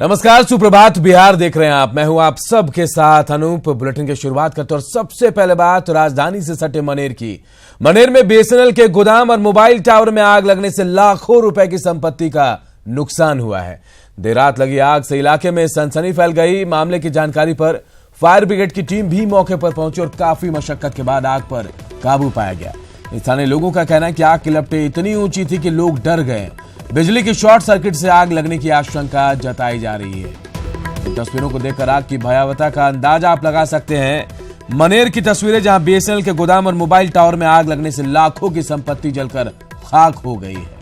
नमस्कार, सुप्रभात। बिहार देख रहे हैं आप। मैं हूं आप सब के साथ अनूप। बुलेटिन की शुरुआत करते हैं और सबसे पहले बात राजधानी से सटे मनेर की। मनेर में बीएसएनएल के गोदाम और मोबाइल टावर में आग लगने से लाखों रुपए की संपत्ति का नुकसान हुआ है। देर रात लगी आग से इलाके में सनसनी फैल गई। मामले की जानकारी पर फायर ब्रिगेड की टीम भी मौके पर पहुंची और काफी मशक्कत के बाद आग पर काबू पाया गया। स्थानीय लोगों का कहना है कि आग की लपटें इतनी ऊंची थी कि लोग डर गए। बिजली की शॉर्ट सर्किट से आग लगने की आशंका जताई जा रही है। इन तस्वीरों को देखकर आग की भयावहता का अंदाजा आप लगा सकते हैं। मनेर की तस्वीरें, जहां बीएसएनएल के गोदाम और मोबाइल टावर में आग लगने से लाखों की संपत्ति जलकर खाक हो गई है।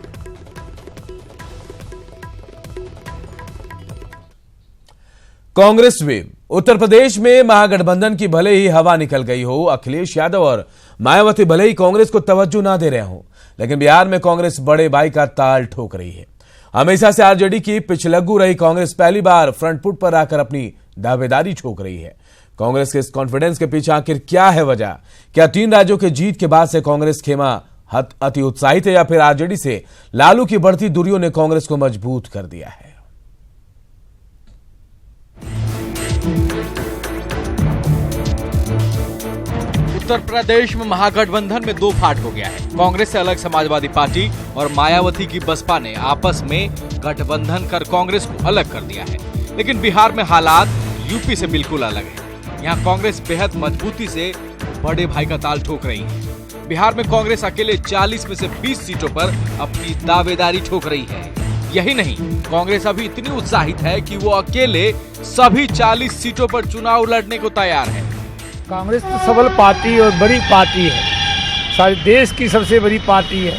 कांग्रेस में उत्तर प्रदेश में महागठबंधन की भले ही हवा निकल गई हो, अखिलेश यादव और मायावती भले ही कांग्रेस को तवज्जो ना दे रहे हो, लेकिन बिहार में कांग्रेस बड़े भाई का ताल ठोक रही है। हमेशा से आरजेडी की पिछलग्गू रही कांग्रेस पहली बार फ्रंट फुट पर आकर अपनी दावेदारी ठोक रही है। कांग्रेस के इस कॉन्फिडेंस के पीछे आखिर क्या है वजह? क्या 3 राज्यों के जीत के बाद से कांग्रेस खेमा अति उत्साहित है, या फिर आरजेडी से लालू की बढ़ती दूरियों ने कांग्रेस को मजबूत कर दिया है? उत्तर प्रदेश में महागठबंधन में 2 फाट हो गया है। कांग्रेस से अलग समाजवादी पार्टी और मायावती की बसपा ने आपस में गठबंधन कर कांग्रेस को अलग कर दिया है। लेकिन बिहार में हालात यूपी से बिल्कुल अलग है। यहाँ कांग्रेस बेहद मजबूती से बड़े भाई का ताल ठोक रही है। बिहार में कांग्रेस अकेले 40 में से 20 सीटों पर अपनी दावेदारी ठोक रही है। यही नहीं, कांग्रेस अभी इतनी उत्साहित है कि वो अकेले सभी 40 सीटों पर चुनाव लड़ने को तैयार है। कांग्रेस तो सबल पार्टी और बड़ी पार्टी है, सारे देश की सबसे बड़ी पार्टी है,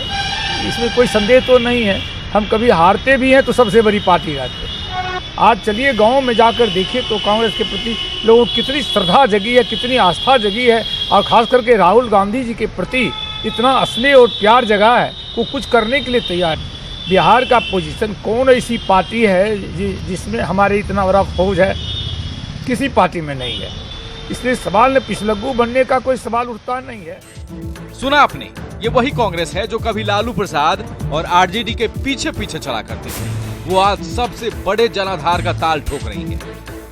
इसमें कोई संदेह तो नहीं है। हम कभी हारते भी हैं तो सबसे बड़ी पार्टी रहते हैं। आज चलिए गांव में जाकर देखिए तो कांग्रेस के प्रति लोगों की कितनी श्रद्धा जगी है, कितनी आस्था जगी है, और ख़ास करके राहुल गांधी जी के प्रति इतना स्नेह और प्यार जगा है, वो कुछ करने के लिए तैयार है। बिहार का पोजीशन, कौन ऐसी पार्टी है जिसमें हमारे इतना बड़ा फौज है? किसी पार्टी में नहीं है। इसलिए सवाल में पिछलग्गू बनने का कोई सवाल उठता नहीं है। सुना आपने, ये वही कांग्रेस है जो कभी लालू प्रसाद और आरजेडी के पीछे पीछे चला करते थे। वो आज सबसे बड़े जनाधार का ताल ठोक रही है।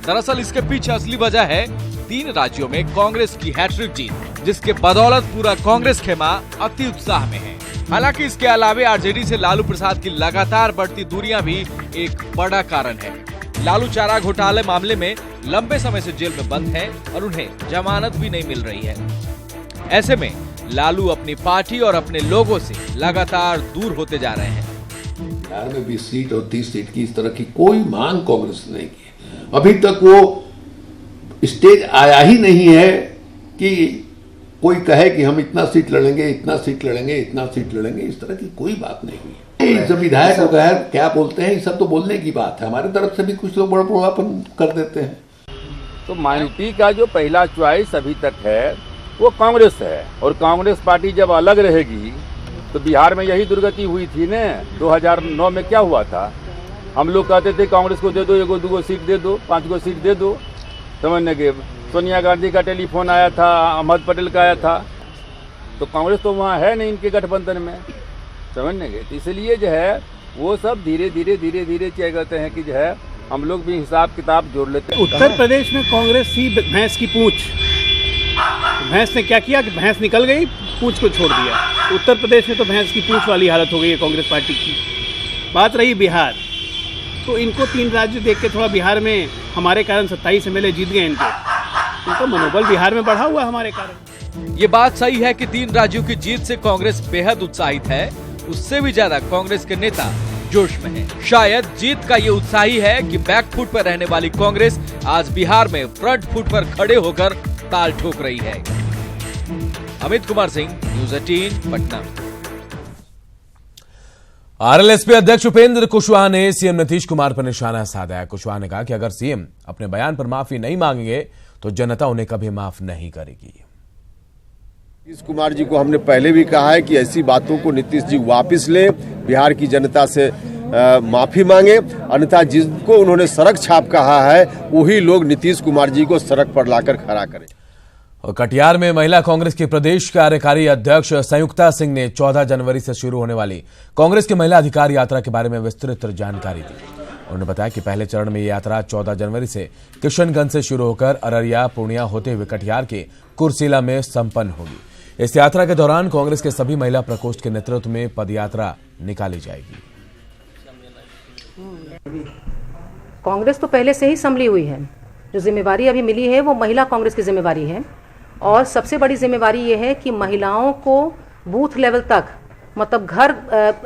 दरअसल इसके पीछे असली वजह है 3 राज्यों में कांग्रेस की हैट्रिक जीत, जिसके बदौलत पूरा कांग्रेस खेमा अति उत्साह में है। हालांकि इसके अलावे आरजेडी से लालू प्रसाद की लगातार बढ़ती दूरियां भी एक बड़ा कारण है। लालू चारा घोटाले मामले में लंबे समय से जेल में बंद हैं और उन्हें जमानत भी नहीं मिल रही है। ऐसे में लालू अपनी पार्टी और अपने लोगों से लगातार दूर होते जा रहे हैं। बिहार में 20 सीट और 30 सीट की इस तरह की कोई मांग कांग्रेस ने नहीं की। अभी तक वो स्टेज आया ही नहीं है कि कोई कहे कि हम इतना सीट लड़ेंगे, इतना सीट लड़ेंगे, इतना सीट लड़ेंगे। इस तरह की कोई बात नहीं हुई। सब विधायक वगैरह क्या बोलते हैं, ये सब तो बोलने की बात है। हमारी तरफ से भी कुछ लोग बड़ा बड़ापन कर देते हैं। तो माइनॉरिटी का जो पहला चॉइस अभी तक है वो कांग्रेस है, और कांग्रेस पार्टी जब अलग रहेगी तो बिहार में यही दुर्गति हुई थी ना। 2009 में क्या हुआ था? हम लोग कहते थे कांग्रेस को दे दो, 1-2 सीट दे दो, 5 सीट दे दो, समझने के। सोनिया गांधी का टेलीफोन आया था, अहमद पटेल का आया था, तो कांग्रेस तो वहाँ है नहीं इनके गठबंधन में, समझने के। तो इसलिए जो है वो सब धीरे धीरे क्या कहते हैं कि जो है हम लोग भी हिसाब किताब जोड़ लेते हैं। उत्तर प्रदेश में कांग्रेस ही भैंस की पूंछ। भैंस ने क्या किया कि भैंस निकल गई, पूंछ को छोड़ दिया। उत्तर प्रदेश में तो भैंस की पूंछ वाली हालत हो गई है कांग्रेस पार्टी की। बात रही बिहार, तो इनको 3 राज्य देख के थोड़ा बिहार में हमारे कारण 27 MLA जीत गए इनको मनोबल बिहार में बढ़ा हुआ हमारे कारण। ये बात सही है कि 3 राज्यों की जीत से कांग्रेस बेहद उत्साहित है। उससे भी ज्यादा कांग्रेस के नेता जोश में हैं। शायद जीत का ये उत्साह ही है कि बैक फुट पर रहने वाली कांग्रेस आज बिहार में फ्रंट फुट पर खड़े होकर ताल ठोक रही है। अमित कुमार सिंह, न्यूज़ 18, पटना। आरएलएसपी अध्यक्ष उपेंद्र कुशवाहा ने सीएम नीतीश कुमार पर निशाना साधा। कुशवाहा ने कहा कि अगर सीएम अपने बयान पर माफी नहीं मांगेंगे तो जनता उन्हें कभी माफ नहीं करेगी। नीतीश कुमार जी को हमने पहले भी कहा है कि ऐसी बातों को नीतीश जी वापस लें, बिहार की जनता से माफी मांगे, अन्यथा जिनको उन्होंने सड़क छाप कहा है वही लोग नीतीश कुमार जी को सड़क पर लाकर खड़ा करें। और कटिहार में महिला कांग्रेस की प्रदेश कार्यकारी अध्यक्ष संयुक्ता सिंह ने 14 जनवरी से शुरू होने वाली कांग्रेस की महिला अधिकार यात्रा के बारे में विस्तृत जानकारी दी। उन्होंने बताया कि पहले चरण में ये यात्रा 14 जनवरी से किशनगंज से शुरू होकर अररिया पूर्णिया होते हुए कटिहार के कुर्सेला में संपन्न होगी। इस यात्रा के दौरान कांग्रेस के सभी महिला प्रकोष्ठ के नेतृत्व में पदयात्रा निकाली जाएगी। कांग्रेस तो पहले से ही संभली हुई है, जो जिम्मेवारी अभी मिली है वो महिला कांग्रेस की जिम्मेवारी है और सबसे बड़ी जिम्मेवारी ये है कि महिलाओं को बूथ लेवल तक, मतलब घर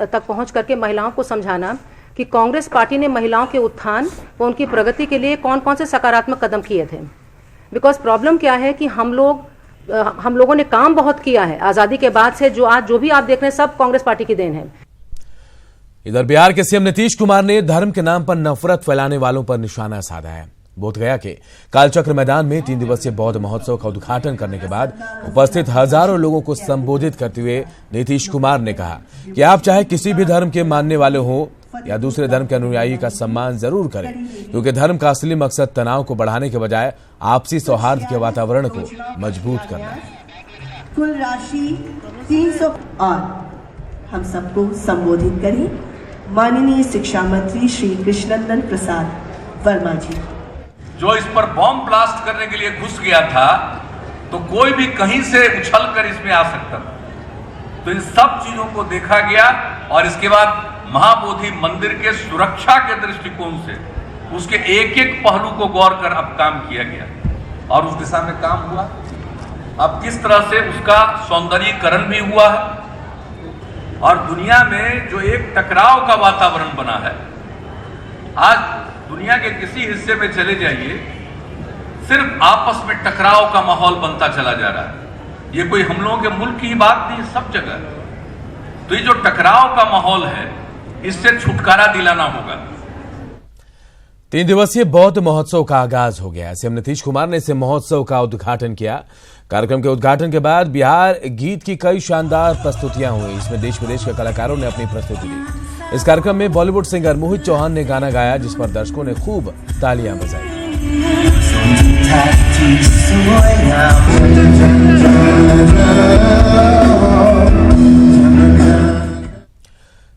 तक पहुंच करके महिलाओं को समझाना कि कांग्रेस पार्टी ने महिलाओं के उत्थान व उनकी प्रगति के लिए कौन कौन से सकारात्मक कदम किए थे। बिकॉज प्रॉब्लम क्या है कि हम लोगों ने काम बहुत किया है आज़ादी के बाद से, जो भी आप देख रहे हैं सब कांग्रेस पार्टी की देन है। इधर बिहार के सीएम नीतीश कुमार ने धर्म के नाम पर नफरत फैलाने वालों पर निशाना साधा है। बोधगया के कालचक्र मैदान में 3 दिवसीय बौद्ध महोत्सव का उद्घाटन करने के बाद उपस्थित हजारों लोगों को संबोधित करते हुए नीतीश कुमार ने कहा कि आप चाहे किसी भी धर्म के मानने वाले हो या दूसरे धर्म के अनुयायी का सम्मान जरूर करें, क्योंकि धर्म का असली मकसद तनाव को बढ़ाने के बजाय आपसी सौहार्द के वातावरण को मजबूत करना है। कुल राशि 300 और हम सबको संबोधित करें माननीय शिक्षा मंत्री श्री कृष्णनंदन प्रसाद वर्मा जी। जो इस पर बॉम्ब ब्लास्ट करने के लिए घुस गया था, तो कोई भी कहीं से उछल कर इसमें आ सकता था। तो इन सब चीजों को देखा गया और इसके बाद महाबोधि मंदिर के सुरक्षा के दृष्टिकोण से उसके एक एक पहलू को गौर कर अब काम किया गया और उस दिशा में काम हुआ। अब किस तरह से उसका सौंदर्यीकरण भी हुआ है और दुनिया में जो एक टकराव का वातावरण बना है, आज दुनिया के किसी हिस्से में चले जाइए, सिर्फ आपस में टकराव का माहौल बनता चला जा रहा है। ये कोई हम लोगों के मुल्क की बात नहीं, सब जगह। तो ये जो टकराव का माहौल है, इससे छुटकारा दिलाना होगा। 3 दिवसीय बौद्ध महोत्सव का आगाज हो गया। सीएम नीतीश कुमार ने इस महोत्सव का उद्घाटन किया। कार्यक्रम के उद्घाटन के बाद बिहार गीत की कई शानदार प्रस्तुतियां हुई। इसमें देश विदेश के कलाकारों ने अपनी प्रस्तुति दी। इस कार्यक्रम में बॉलीवुड सिंगर मोहित चौहान ने गाना गाया, जिस पर दर्शकों ने खूब तालियां बजाई।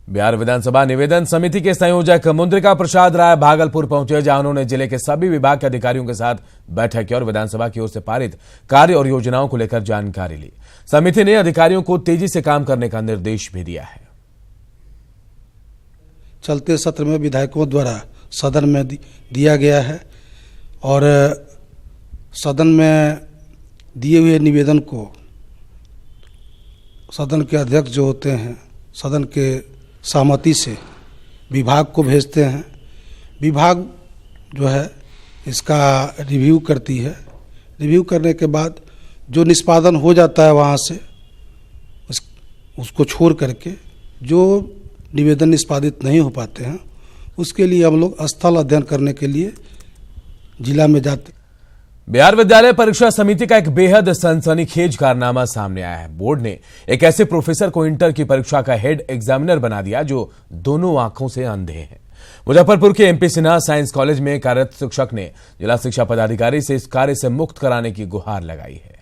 बिहार विधानसभा निवेदन समिति के संयोजक मुंद्रिका प्रसाद राय भागलपुर पहुंचे, जहां उन्होंने जिले के सभी विभाग के अधिकारियों के साथ बैठक की और विधानसभा की ओर से पारित कार्य और योजनाओं को लेकर जानकारी ली। समिति ने अधिकारियों को तेजी से काम करने का निर्देश भी दिया है। चलते सत्र में विधायकों द्वारा सदन में दिया गया है और सदन में दिए हुए निवेदन को सदन के अध्यक्ष जो होते हैं, सदन के सहमति से विभाग को भेजते हैं। विभाग जो है इसका रिव्यू करती है। रिव्यू करने के बाद जो निष्पादन हो जाता है वहाँ से उसको छोड़ करके जो निवेदन निष्पादित नहीं हो पाते हैं, उसके लिए हम लोग स्थल अध्ययन करने के लिए जिला में जाते। बिहार विद्यालय परीक्षा समिति का एक बेहद सनसनीखेज कारनामा सामने आया है। बोर्ड ने एक ऐसे प्रोफेसर को इंटर की परीक्षा का हेड एग्जामिनर बना दिया जो दोनों आंखों से अंधे हैं। मुजफ्फरपुर के एमपी सिन्हा साइंस कॉलेज में कार्यरत शिक्षक ने जिला शिक्षा पदाधिकारी से इस कार्य से मुक्त कराने की गुहार लगाई है।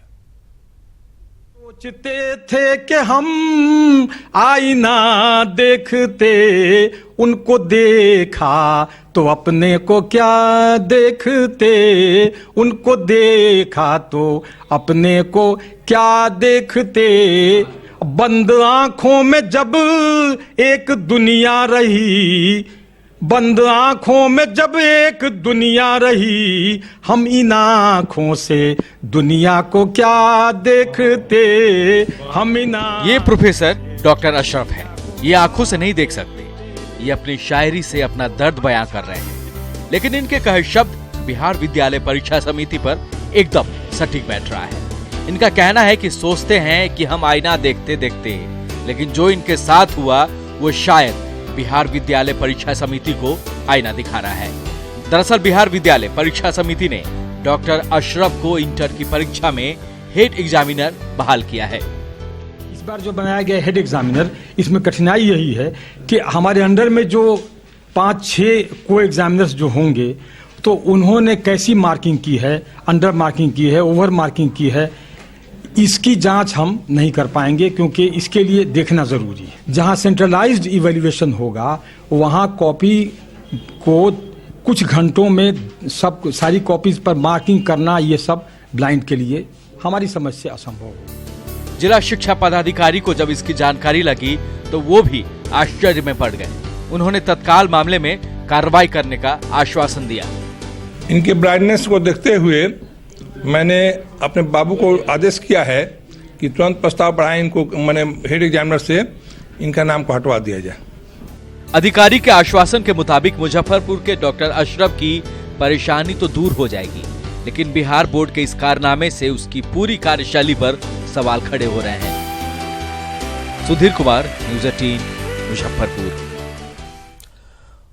सोचते थे कि हम आईना देखते, उनको देखा तो अपने को क्या देखते, उनको देखा तो अपने को क्या देखते। बंद आंखों में जब एक दुनिया रही, बंद आंखों में जब एक दुनिया रही, हम इन आंखों से दुनिया को क्या देखते, हम इन। ये प्रोफेसर डॉक्टर अशरफ है। ये आंखों से नहीं देख सकते, ये अपनी शायरी से अपना दर्द बयां कर रहे हैं, लेकिन इनके कहे शब्द बिहार विद्यालय परीक्षा समिति पर एकदम सटीक बैठ रहा है। इनका कहना है कि सोचते हैं कि हम आईना देखते देखते, लेकिन जो इनके साथ हुआ वो शायद बिहार विद्यालय परीक्षा समिति को आईना दिखा रहा है। दरअसल बिहार विद्यालय परीक्षा समिति ने डॉक्टर अशरफ को इंटर की परीक्षा में हेड एग्जामिनर बहाल किया है। इस बार जो बनाया गया हेड एग्जामिनर, इसमें कठिनाई यही है कि हमारे अंडर में जो 5-6 को एग्जामिनर्स जो होंगे, तो उन्होंने कैसी मार्किंग की है, अंडर मार्किंग की है, ओवर मार्किंग की है, इसकी जांच हम नहीं कर पाएंगे, क्योंकि इसके लिए देखना जरूरी है। जहां सेंट्रलाइज्ड इवैल्यूएशन होगा वहां कॉपी को कुछ घंटों में सब सारी कॉपीज पर मार्किंग करना, ये सब ब्लाइंड के लिए हमारी समझ से असंभव है। जिला शिक्षा पदाधिकारी को जब इसकी जानकारी लगी तो वो भी आश्चर्य में पड़ गए। उन्होंने तत्काल मामले में कार्रवाई करने का आश्वासन दिया। इनके ब्लाइंडनेस को देखते हुए मैंने अपने बाबू को आदेश किया है कि तुरंत प्रस्ताव बढ़ाएं, इनको मैंने हेड एग्जामिनर से इनका नाम को हटवा दिया जाए। अधिकारी के आश्वासन के मुताबिक मुजफ्फरपुर के डॉक्टर अशरफ की परेशानी तो दूर हो जाएगी, लेकिन बिहार बोर्ड के इस कारनामे से उसकी पूरी कार्यशैली पर सवाल खड़े हो रहे हैं। सुधीर कुमार, न्यूज़ 18, मुजफ्फरपुर।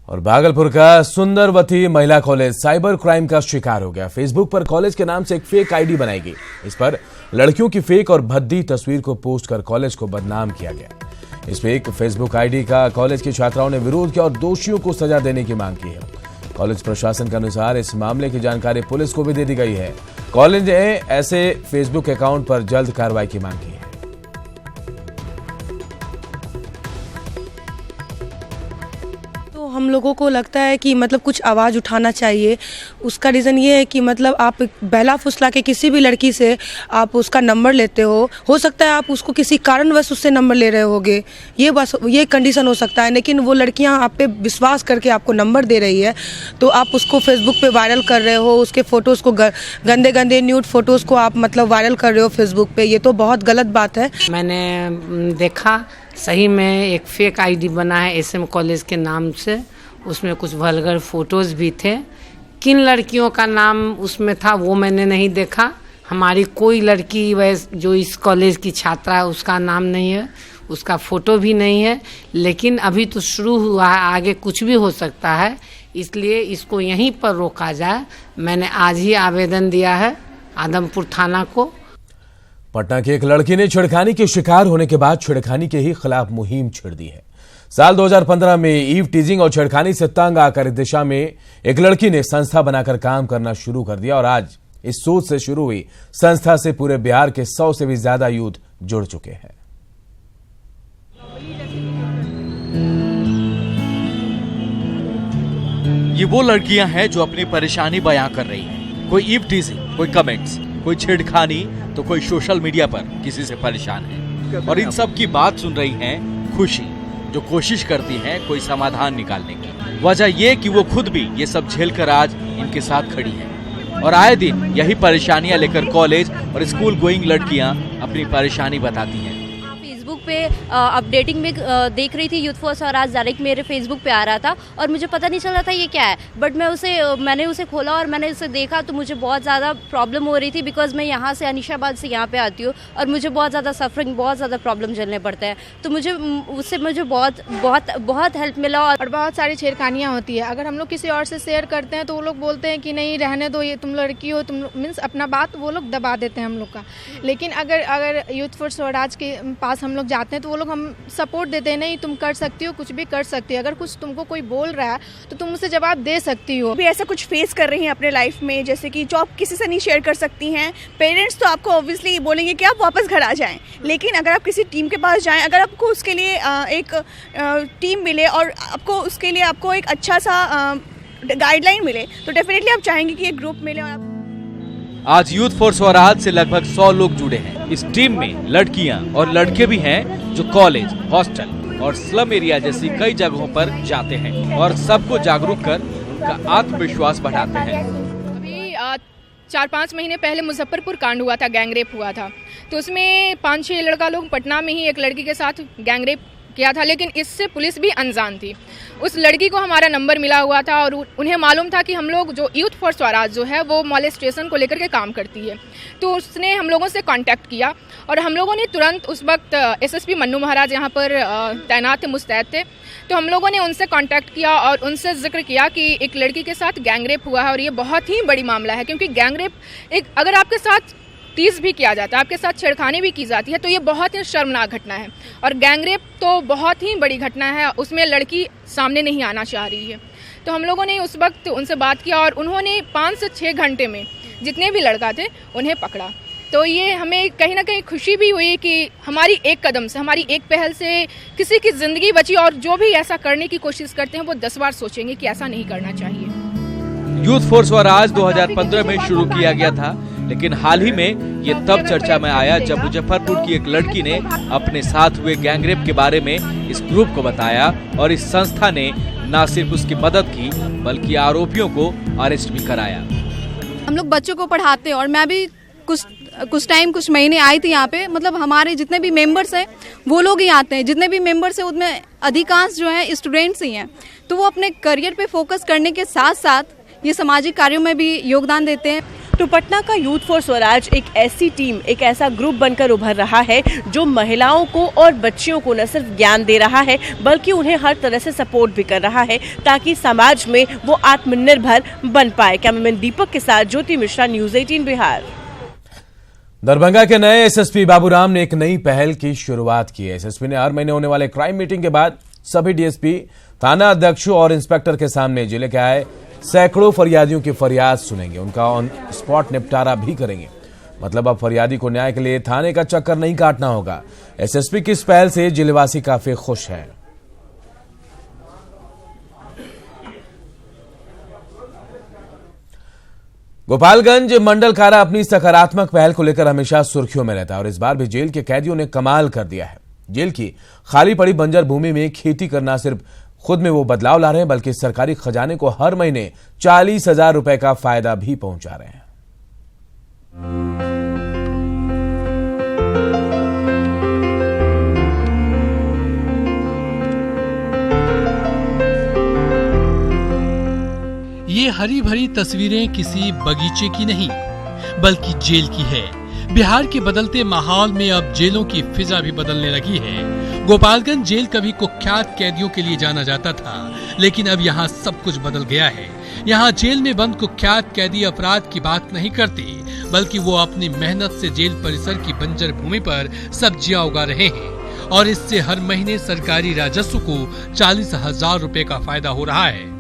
और भागलपुर का सुंदरवती महिला कॉलेज साइबर क्राइम का शिकार हो गया। फेसबुक पर कॉलेज के नाम से एक फेक आईडी बनाई गई। इस पर लड़कियों की फेक और भद्दी तस्वीर को पोस्ट कर कॉलेज को बदनाम किया गया। इस फेक फेसबुक आईडी का कॉलेज की छात्राओं ने विरोध किया और दोषियों को सजा देने की मांग की है। कॉलेज प्रशासन के अनुसार इस मामले की जानकारी पुलिस को भी दे दी गई है। कॉलेज ने ऐसे फेसबुक अकाउंट पर जल्द कार्रवाई की मांग की है। हम लोगों को लगता है कि मतलब कुछ आवाज़ उठाना चाहिए। उसका रीज़न ये है कि मतलब आप बहला फुसला के किसी भी लड़की से आप उसका नंबर लेते हो सकता है आप उसको किसी कारणवश उससे नंबर ले रहे होगे, ये बस ये कंडीशन हो सकता है। लेकिन वो लड़कियां आप पे विश्वास करके आपको नंबर दे रही है तो आप उसको फेसबुक पे वायरल कर रहे हो, उसके फ़ोटोज़ को गंदे गंदे न्यूड फ़ोटोज़ को आप मतलब वायरल कर रहे हो फेसबुक पे, ये तो बहुत गलत बात है। मैंने देखा सही में एक फेक आईडी बना है SM कॉलेज के नाम से, उसमें कुछ वल्गर फोटोज़ भी थे। किन लड़कियों का नाम उसमें था वो मैंने नहीं देखा। हमारी कोई लड़की वैसे जो इस कॉलेज की छात्रा है उसका नाम नहीं है, उसका फ़ोटो भी नहीं है। लेकिन अभी तो शुरू हुआ है, आगे कुछ भी हो सकता है, इसलिए इसको यहीं पर रोका जाए। मैंने आज ही आवेदन दिया है आदमपुर थाना को। पटना की एक लड़की ने छेड़खानी के शिकार होने के बाद छेड़खानी के ही खिलाफ मुहिम छेड़ दी है। साल 2015 में ईव टीजिंग और छेड़खानी से तंग आकर इस दिशा में एक लड़की ने संस्था बनाकर काम करना शुरू कर दिया और आज इस सोच से शुरू हुई संस्था से पूरे बिहार के 100 से भी ज्यादा यूथ जुड़ चुके हैं। ये वो लड़कियां हैं जो अपनी परेशानी बयां कर रही हैं। कोई ईव टीजिंग, कोई कमेंट्स, कोई छेड़खानी तो कोई सोशल मीडिया पर किसी से परेशान है। और इन सब की बात सुन रही हैं खुशी, जो कोशिश करती हैं कोई समाधान निकालने की। वजह ये कि वो खुद भी ये सब झेलकर आज इनके साथ खड़ी हैं और आए दिन यही परेशानियां लेकर कॉलेज और स्कूल गोइंग लड़कियां अपनी परेशानी बताती हैं। पे अपडेटिंग में देख रही थी यूथ फॉर स्वराज, डायरेक्ट मेरे फेसबुक पे आ रहा था और मुझे पता नहीं चल रहा था ये क्या है। बट मैंने उसे खोला और मैंने उसे देखा तो मुझे बहुत ज़्यादा प्रॉब्लम हो रही थी, बिकॉज मैं यहाँ से अनिशाबाद से यहाँ पे आती हूँ और मुझे बहुत ज़्यादा सफरिंग, बहुत ज़्यादा प्रॉब्लम झेलने पड़ते हैं। तो उससे मुझे बहुत हेल्प मिला। और बहुत सारी छेड़खानियाँ होती है, अगर हम लोग किसी और से शेयर करते हैं तो वो लोग बोलते हैं कि नहीं रहने दो, ये तुम लड़की हो, तुम मीन्स अपना बात वो लोग दबा देते हैं हम लोग का। लेकिन अगर यूथ फॉर स्वराज के पास हम लोग जाते हैं तो वो लोग हम सपोर्ट देते हैं, नहीं तुम कर सकती हो, कुछ भी कर सकती हो। अगर कुछ तुमको कोई बोल रहा है तो तुम उसे जवाब दे सकती हो। भी ऐसा कुछ फेस कर रही हैं अपने लाइफ में, जैसे कि जो आप किसी से नहीं शेयर कर सकती हैं। पेरेंट्स तो आपको ऑब्वियसली बोलेंगे कि आप वापस घर आ जाएं, लेकिन अगर आप किसी टीम के पास जाएं, अगर आपको उसके लिए एक टीम मिले और आपको उसके लिए आपको एक अच्छा सा गाइडलाइन मिले तो डेफिनेटली आप चाहेंगे कि एक ग्रुप मिले। और आज यूथ फॉर स्वराज से लगभग 100 लोग जुड़े हैं। इस टीम में लड़कियां और लड़के भी हैं जो कॉलेज, हॉस्टल और स्लम एरिया जैसी कई जगहों पर जाते हैं और सबको जागरूक कर उनका आत्मविश्वास बढ़ाते हैं। अभी 4-5 महीने पहले मुजफ्फरपुर कांड हुआ था, गैंगरेप हुआ था, तो उसमें 5-6 लड़का लोग पटना में ही एक लड़की के साथ गैंगरेप किया था, लेकिन इससे पुलिस भी अनजान थी। उस लड़की को हमारा नंबर मिला हुआ था और उन्हें मालूम था कि हम लोग जो यूथ फॉर स्वराज जो है वो मॉलेस्टेशन को लेकर के काम करती है। तो उसने हम लोगों से कांटेक्ट किया और हम लोगों ने तुरंत, उस वक्त SSP मन्नू महाराज यहाँ पर तैनात थे, मुस्तैद थे, तो हम लोगों ने उनसे कांटेक्ट किया और उनसे जिक्र किया कि एक लड़की के साथ गैंगरेप हुआ है और ये बहुत ही बड़ी मामला है। क्योंकि गैंगरेप एक, अगर आपके साथ टीज भी किया जाता है, आपके साथ छेड़खानी भी की जाती है, तो ये बहुत ही शर्मनाक घटना है। और गैंगरेप तो बहुत ही बड़ी घटना है, उसमें लड़की सामने नहीं आना चाह रही है। तो हम लोगों ने उस वक्त उनसे बात किया और उन्होंने 5 से 6 घंटे में जितने भी लड़का थे उन्हें पकड़ा तो ये हमें कहीं ना कहीं खुशी भी हुई कि हमारी एक कदम से, हमारी एक पहल से किसी की ज़िंदगी बची, और जो भी ऐसा करने की कोशिश करते हैं वो 10 बार सोचेंगे कि ऐसा नहीं करना चाहिए। यूथ फॉर स्वराज 2015 में शुरू किया गया था, लेकिन हाल ही में ये तब चर्चा में आया जब मुजफ्फरपुर की एक लड़की ने अपने साथ हुए गैंगरेप के बारे में इस ग्रुप को बताया और इस संस्था ने न सिर्फ उसकी मदद की बल्कि आरोपियों को अरेस्ट भी कराया। हम लोग बच्चों को पढ़ाते हैं और मैं भी कुछ महीने आई थी यहाँ पे। मतलब हमारे जितने भी मेंबर्स हैं वो लोग ही आते हैं, जितने भी मेंबर्स हैं उनमें अधिकांश जो है स्टूडेंट्स ही हैं। तो वो अपने करियर पे फोकस करने के साथ साथ ये सामाजिक कार्यों में भी योगदान देते हैं। तो पटना का यूथ फॉर स्वराज एक ऐसी टीम, एक ऐसा ग्रुप बनकर उभर रहा है जो महिलाओं को और बच्चियों को न सिर्फ ज्ञान दे रहा है बल्कि उन्हें हर तरह से सपोर्ट भी कर रहा है ताकि समाज में वो आत्मनिर्भर बन पाए। कैमरामैन दीपक के साथ ज्योति मिश्रा, न्यूज़ 18 बिहार। दरभंगा के नए एसएसपी बाबूराम ने एक नई पहल की शुरुआत की है। एसएसपी ने हर महीने होने वाले क्राइम मीटिंग के बाद सभी डीएसपी, थाना अध्यक्षों और इंस्पेक्टर के सामने जिले के आए सैकड़ों फरियादियों की फरियाद सुनेंगे, उनका ऑन स्पॉट निपटारा भी करेंगे। मतलब अब फरियादी को न्याय के लिए थाने का चक्कर नहीं काटना होगा। एसएसपी की इस पहल से जिलेवासी काफी खुश हैं। गोपालगंज मंडल कारा अपनी सकारात्मक पहल को लेकर हमेशा सुर्खियों में रहता है और इस बार भी जेल के कैदियों ने कमाल कर दिया है। जेल की खाली पड़ी बंजर भूमि में खेती करना सिर्फ खुद में वो बदलाव ला रहे हैं बल्कि सरकारी खजाने को हर महीने 40,000 रुपए का फायदा भी पहुंचा रहे हैं। ये हरी भरी तस्वीरें किसी बगीचे की नहीं बल्कि जेल की है। बिहार के बदलते माहौल में अब जेलों की फिजा भी बदलने लगी है। गोपालगंज जेल कभी कुख्यात कैदियों के लिए जाना जाता था, लेकिन अब यहाँ सब कुछ बदल गया है। यहाँ जेल में बंद कुख्यात कैदी अपराध की बात नहीं करते बल्कि वो अपनी मेहनत से जेल परिसर की बंजर भूमि पर सब्जियां उगा रहे हैं और इससे हर महीने सरकारी राजस्व को 40,000 रुपए का फायदा हो रहा है।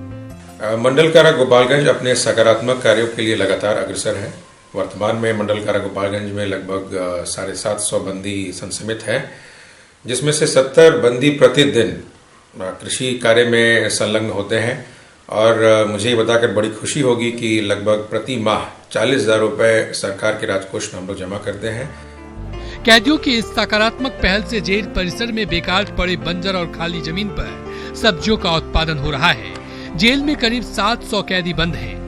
मंडल कारा गोपालगंज अपने सकारात्मक कार्यों के लिए लगातार अग्रसर है। वर्तमान में मंडल कारा गोपालगंज में लगभग 750 बंदी संसमित है, जिसमें से 70 बंदी प्रतिदिन कृषि कार्य में संलग्न होते हैं और मुझे ये बताकर बड़ी खुशी होगी कि लगभग प्रति माह 40,000 रुपए सरकार के राजकोष में हम लोग जमा करते हैं। कैदियों की इस सकारात्मक पहल से जेल परिसर में बेकार पड़े बंजर और खाली जमीन पर सब्जियों का उत्पादन हो रहा है। जेल में करीब 700 कैदी बंद हैं।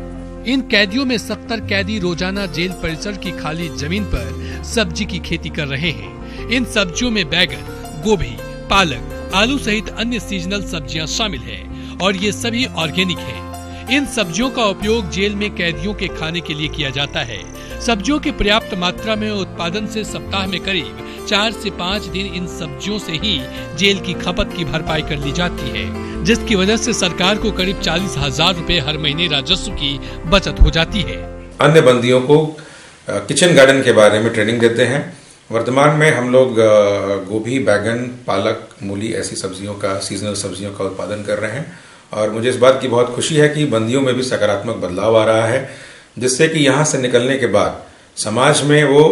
इन कैदियों में 70 कैदी रोजाना जेल परिसर की खाली जमीन पर सब्जी की खेती कर रहे हैं। इन सब्जियों में बैगन, गोभी, पालक, आलू सहित अन्य सीजनल सब्जियां शामिल हैं और ये सभी ऑर्गेनिक हैं। इन सब्जियों का उपयोग जेल में कैदियों के खाने के लिए किया जाता है। सब्जियों के पर्याप्त मात्रा में उत्पादन से सप्ताह में करीब 4 से 5 दिन इन सब्जियों से ही जेल की खपत की भरपाई कर ली जाती है, जिसकी वजह से सरकार को करीब 40,000 रुपए हर महीने राजस्व की बचत हो जाती है। अन्य बंदियों को किचन गार्डन के बारे में ट्रेनिंग देते हैं। वर्तमान में हम लोग गोभी, बैगन, पालक, मूली ऐसी सब्जियों का, सीजनल सब्जियों का उत्पादन कर रहे हैं और मुझे इस बात की बहुत खुशी है कि बंदियों में भी सकारात्मक बदलाव आ रहा है, जिससे कि यहाँ से निकलने के बाद समाज में वो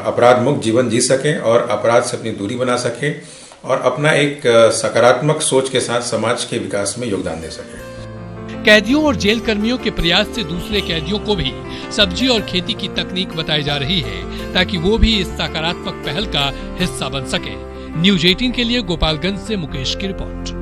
अपराध मुक्त जीवन जी सकें और अपराध से अपनी दूरी बना सकें और अपना एक सकारात्मक सोच के साथ समाज के विकास में योगदान दे सकें। कैदियों और जेल कर्मियों के प्रयास से दूसरे कैदियों को भी सब्जी और खेती की तकनीक बताई जा रही है ताकि वो भी इस सकारात्मक पहल का हिस्सा बन सके। न्यूज़ 18 के लिए गोपालगंज से मुकेश की रिपोर्ट।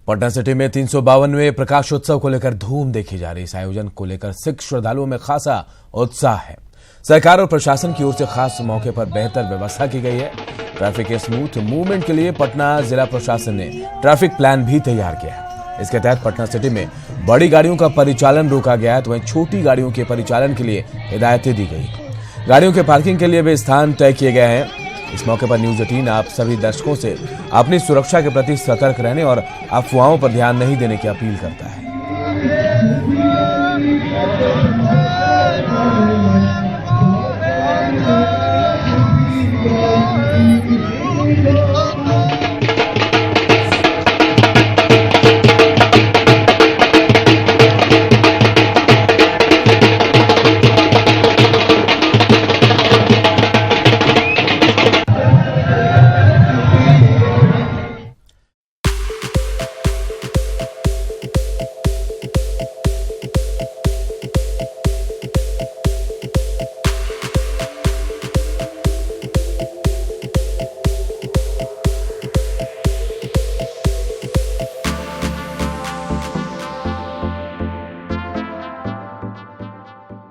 पटना सिटी में 352वें प्रकाशोत्सव को लेकर धूम देखी जा रही। इस आयोजन को लेकर सिख श्रद्धालुओं में खासा उत्साह है। सरकार और प्रशासन की ओर से खास मौके पर बेहतर व्यवस्था की गई है। ट्रैफिक के स्मूथ मूवमेंट के लिए पटना जिला प्रशासन ने ट्रैफिक प्लान भी तैयार किया है। इसके तहत पटना सिटी में बड़ी गाड़ियों का परिचालन रोका गया है, तो वहीं छोटी गाड़ियों के परिचालन के लिए हिदायतें दी गई। गाड़ियों के पार्किंग के लिए भी स्थान तय किए गए हैं। इस मौके पर न्यूज़ 18 आप सभी दर्शकों से अपनी सुरक्षा के प्रति सतर्क रहने और अफवाहों पर ध्यान नहीं देने की अपील करता है।